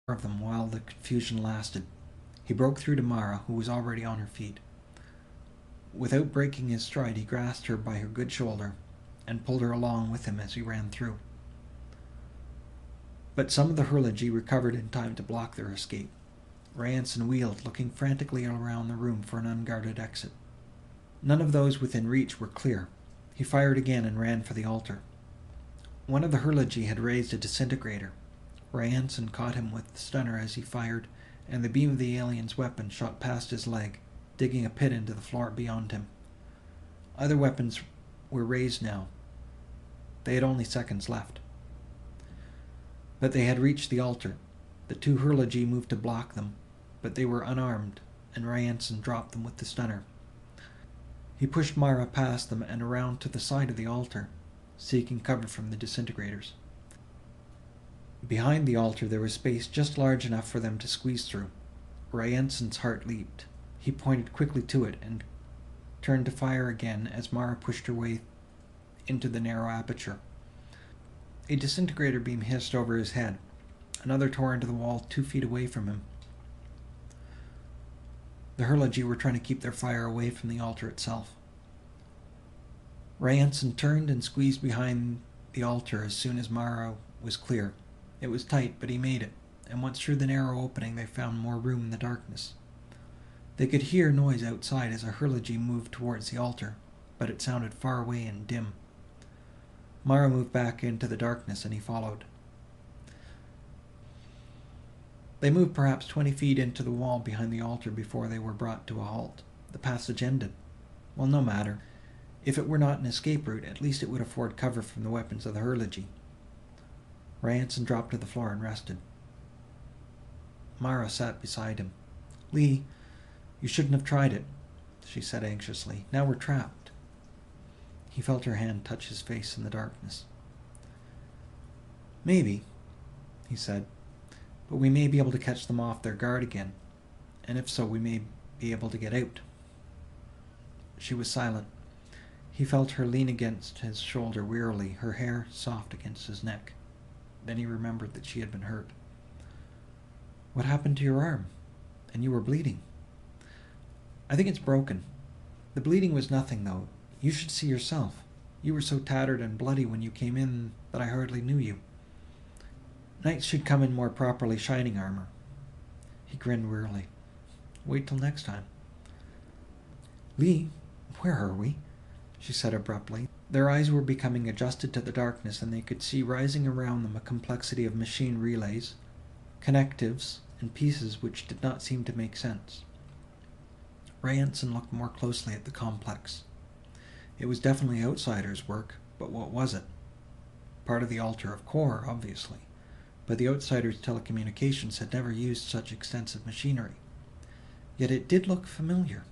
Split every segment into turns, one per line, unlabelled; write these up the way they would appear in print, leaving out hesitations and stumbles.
of them while the confusion lasted. He broke through to Mara, who was already on her feet. Without breaking his stride, he grasped her by her good shoulder, and pulled her along with him as he ran through. But some of the Hurlogy recovered in time to block their escape. Rayanson wheeled, looking frantically around the room for an unguarded exit. None of those within reach were clear. He fired again and ran for the altar. One of the Hurlogy had raised a disintegrator. Rayanson caught him with the stunner as he fired, and the beam of the alien's weapon shot past his leg, digging a pit into the floor beyond him. Other weapons were raised now. They had only seconds left. But they had reached the altar. The two Hurlogy moved to block them, but they were unarmed, and Rayanson dropped them with the stunner. He pushed Mara past them and around to the side of the altar, seeking cover from the disintegrators. Behind the altar there was space just large enough for them to squeeze through. Ryanson's heart leaped. He pointed quickly to it and turned to fire again as Mara pushed her way into the narrow aperture. A disintegrator beam hissed over his head. Another tore into the wall 2 feet away from him. The Hurlogy were trying to keep their fire away from the altar itself. Rayanson turned and squeezed behind the altar as soon as Mara was clear. It was tight, but he made it, and once through the narrow opening they found more room in the darkness. They could hear noise outside as a Hurlogy moved towards the altar, but it sounded far away and dim. Mara moved back into the darkness, and he followed. They moved perhaps 20 feet into the wall behind the altar before they were brought to a halt. The passage ended. Well, no matter. If it were not an escape route, at least it would afford cover from the weapons of the Hurlogy. Rayanson dropped to the floor and rested. Mara sat beside him. "Lee, you shouldn't have tried it," she said anxiously. "Now we're trapped." He felt her hand touch his face in the darkness. "Maybe," he said, "but we may be able to catch them off their guard again, and if so, we may be able to get out." She was silent. He felt her lean against his shoulder wearily, her hair soft against his neck. Then he remembered that she had been hurt. "What happened to your arm? And you were bleeding." "I think it's broken. The bleeding was nothing, though. You should see yourself. You were so tattered and bloody when you came in that I hardly knew you. Knights should come in more properly shining armor." He grinned wearily. "Wait till next time." "Lee, where are we?" she said abruptly. Their eyes were becoming adjusted to the darkness, and they could see rising around them a complexity of machine relays, connectives, and pieces which did not seem to make sense. Rayanson looked more closely at the complex. It was definitely outsiders' work, but what was it? Part of the altar of core, obviously, but the outsiders' telecommunications had never used such extensive machinery. Yet it did look familiar.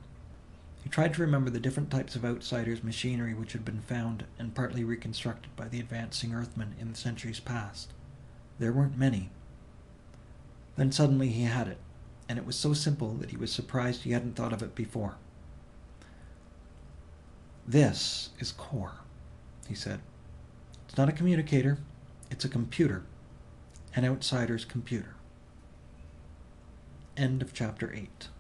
He tried to remember the different types of outsiders' machinery which had been found and partly reconstructed by the advancing Earthmen in the centuries past. There weren't many. Then suddenly he had it, and it was so simple that he was surprised he hadn't thought of it before. "This is core," he said. "It's not a communicator, it's a computer. An outsider's computer." End of chapter 8.